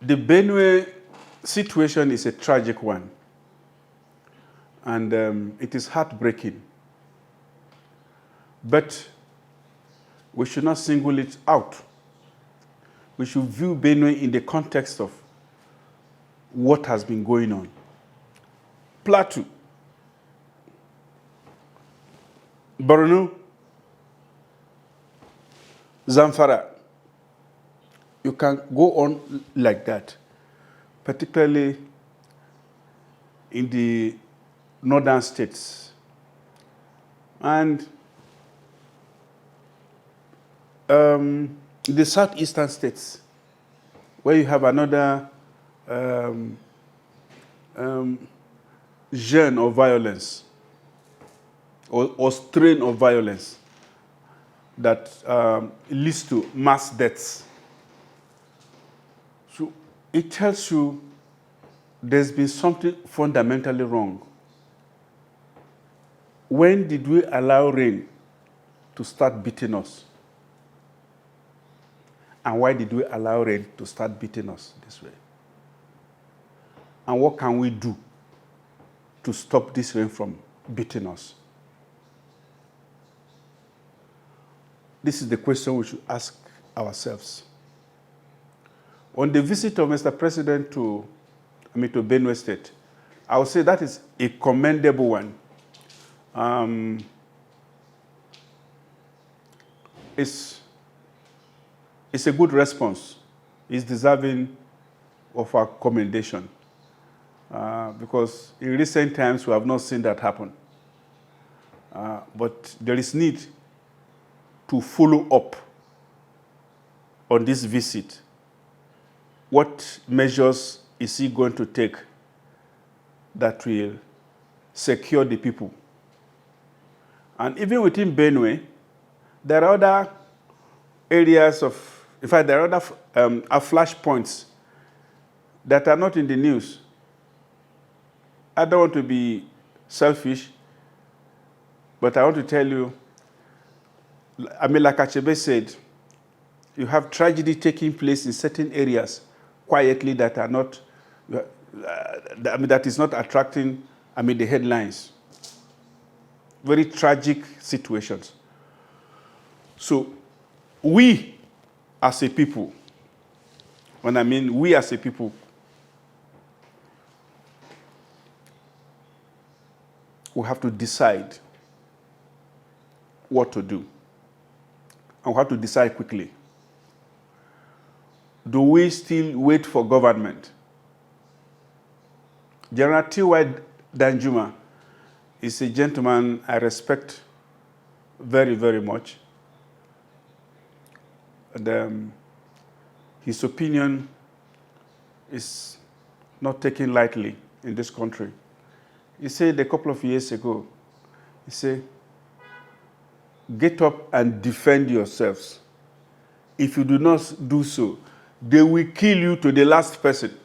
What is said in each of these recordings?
The Benue situation is a tragic one, and it is heartbreaking. But we should not single it out. We should view Benue in the context of what has been going on. Plateau, Borno, Zamfara. You can go on like that, particularly in the northern states. And the southeastern states, where you have another genre of violence or strain of violence that leads to mass deaths. So it tells you there's been something fundamentally wrong. When did we allow rain to start beating us? And why did we allow rain to start beating us this way? And what can we do to stop this rain from beating us? This is the question we should ask ourselves. On the visit of Mr. President to Benue State, I would say that is a commendable one. It's a good response. It's deserving of our commendation. Because in recent times, we have not seen that happen. But there is need to follow up on this visit. What measures is he going to take that will secure the people? And even within Benue, there are other areas of, in fact, there are other flashpoints that are not in the news. I don't want to be selfish, but I want to tell you, like Achebe said, you have tragedy taking place in certain areas quietly that are not, that is not attracting, the headlines. Very tragic situations. So we as a people, when I mean we as a people, we have to decide what to do. And we have to decide quickly. Do we still wait for government? General T.Y. Danjuma is a gentleman I respect very, very much. And his opinion is not taken lightly in this country. He said a couple of years ago, he said, get up and defend yourselves. If you do not do so, they will kill you to the last person.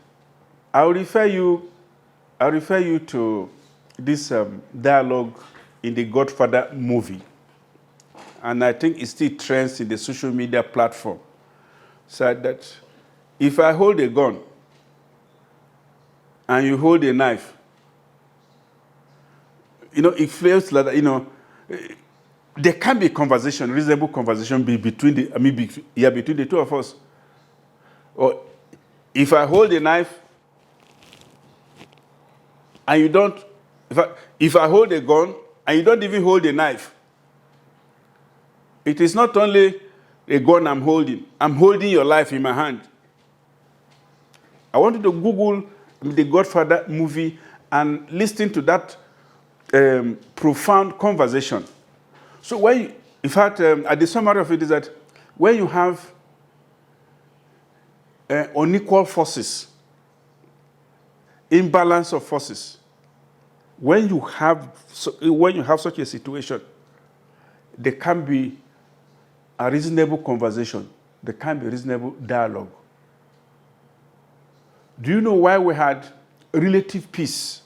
I'll refer you to this dialogue in the Godfather movie. And I think it still trends in the social media platform. So that if I hold a gun and you hold a knife, it feels like that, there can be conversation, reasonable conversation between the two of us. Or if I hold a knife and you don't, if I hold a gun and you don't even hold a knife, it is not only a gun I'm holding your life in my hand. I want you to Google the Godfather movie and listen to that profound conversation. So the summary of it is that when you have unequal forces, imbalance of forces, when you have such a situation, there can be a reasonable conversation. There can be reasonable dialogue. Do you know why we had relative peace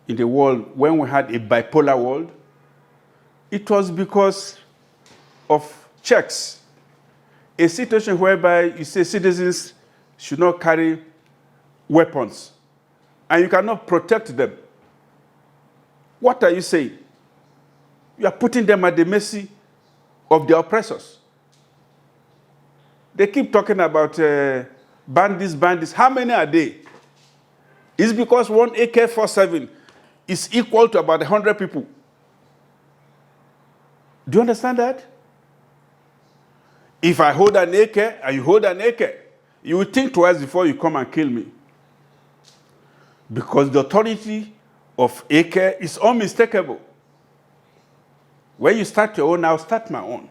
in the world when we had a bipolar world? It was because of checks. A situation whereby you say citizens should not carry weapons, and you cannot protect them. What are you saying? You are putting them at the mercy of the oppressors. They keep talking about bandits. How many are they? It's because one AK-47 is equal to about 100 people. Do you understand that? If I hold an AK and you hold an AK, you will think twice before you come and kill me. Because the authority of AK is unmistakable. When you start your own, I'll start my own.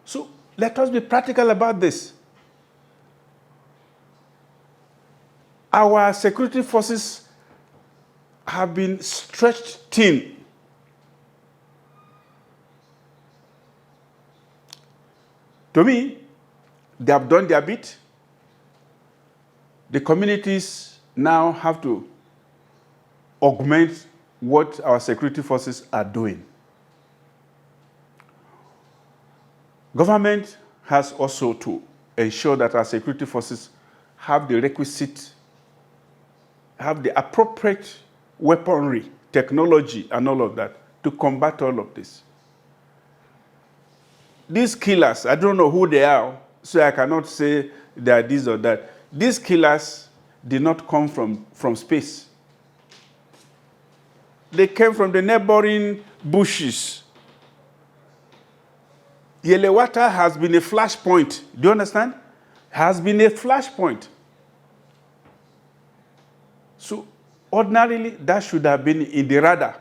So let us be practical about this. Our security forces have been stretched thin. To me, they have done their bit. The communities now have to augment what our security forces are doing. Government has also to ensure that our security forces have the requisite, have the appropriate weaponry, technology, and all of that to combat all of this. These killers, I don't know who they are, so I cannot say they are this or that. These killers did not come from space. They came from the neighboring bushes. Yelewata has been a flashpoint. Do you understand? Has been a flashpoint. So ordinarily, that should have been in the radar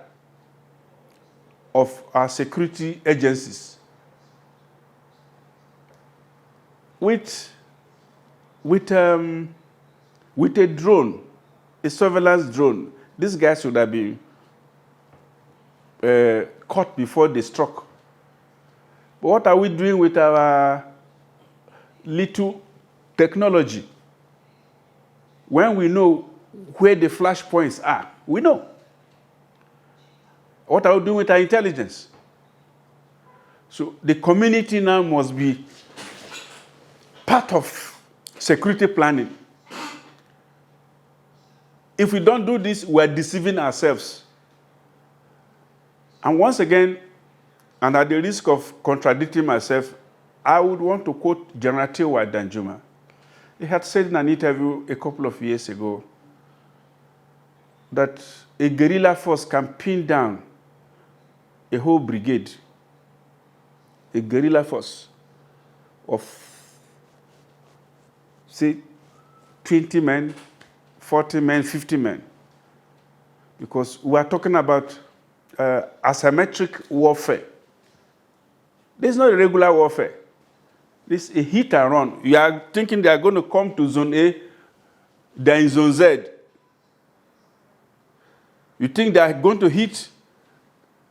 of our security agencies. With a drone, a surveillance drone, these guys should have been caught before they struck. But what are we doing with our little technology? When we know where the flashpoints are, we know. What are we doing with our intelligence? So the community now must be part of security planning. If we don't do this, we are deceiving ourselves. And once again, and at the risk of contradicting myself, I would want to quote General Tewa Danjuma. He had said in an interview a couple of years ago that a guerrilla force can pin down a whole brigade, a guerrilla force of, say, 20 men, 40 men, 50 men. Because we are talking about asymmetric warfare. This is not a regular warfare. This is a hit and run. You are thinking they are going to come to zone A, they are in zone Z. You think they are going to hit,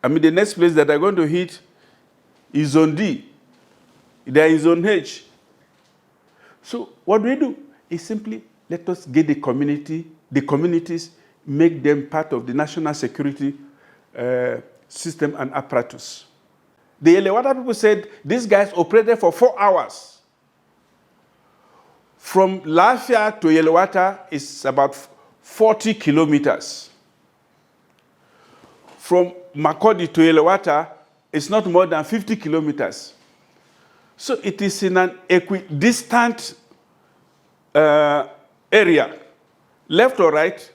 the next place that they are going to hit is zone D. They are in zone H. So what do? Is simply let us get the communities, make them part of the national security system and apparatus. The Elewata people said these guys operated for 4 hours. From Lafia to Elewata is about 40 kilometers. From Makodi to Elewata is not more than 50 kilometers. So it is in an equidistant area. Left or right,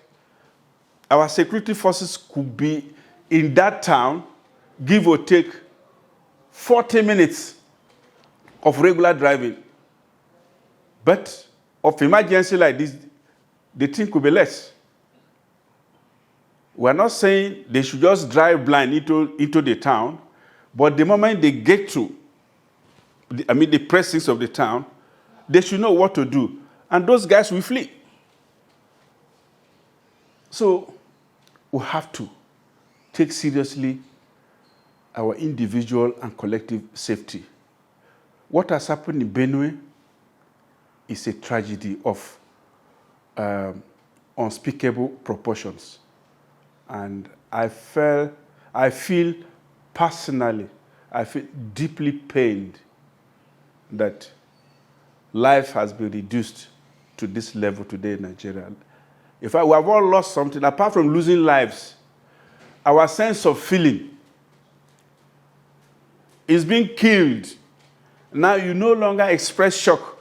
our security forces could be in that town, give or take 40 minutes of regular driving. But of emergency like this, the thing could be less. We're not saying they should just drive blind into the town, but the moment they get to the precincts of the town, they should know what to do. And those guys will flee. So we have to take seriously our individual and collective safety. What has happened in Benue is a tragedy of unspeakable proportions. And I feel personally, I feel deeply pained that life has been reduced to this level today in Nigeria. In fact, we have all lost something. Apart from losing lives, our sense of feeling is being killed. Now you no longer express shock.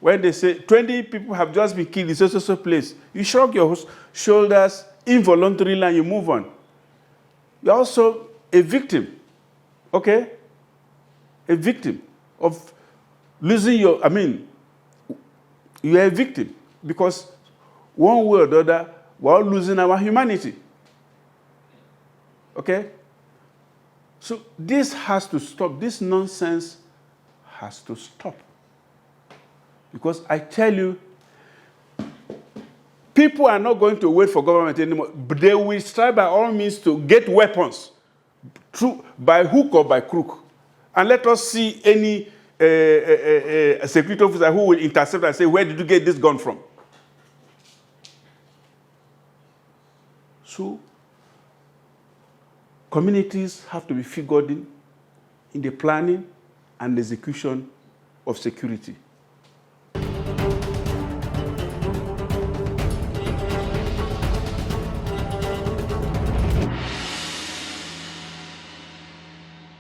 When they say 20 people have just been killed in so place, you shrug your shoulders involuntarily and you move on. You're also a victim, okay? A victim of losing you're a victim because one way or the other, we're all losing our humanity, okay? So this has to stop. This nonsense has to stop. Because I tell you, people are not going to wait for government anymore. But they will try by all means to get weapons, by hook or by crook. And let us see any security officer who will intercept and say, where did you get this gun from? So, communities have to be figured in the planning and execution of security.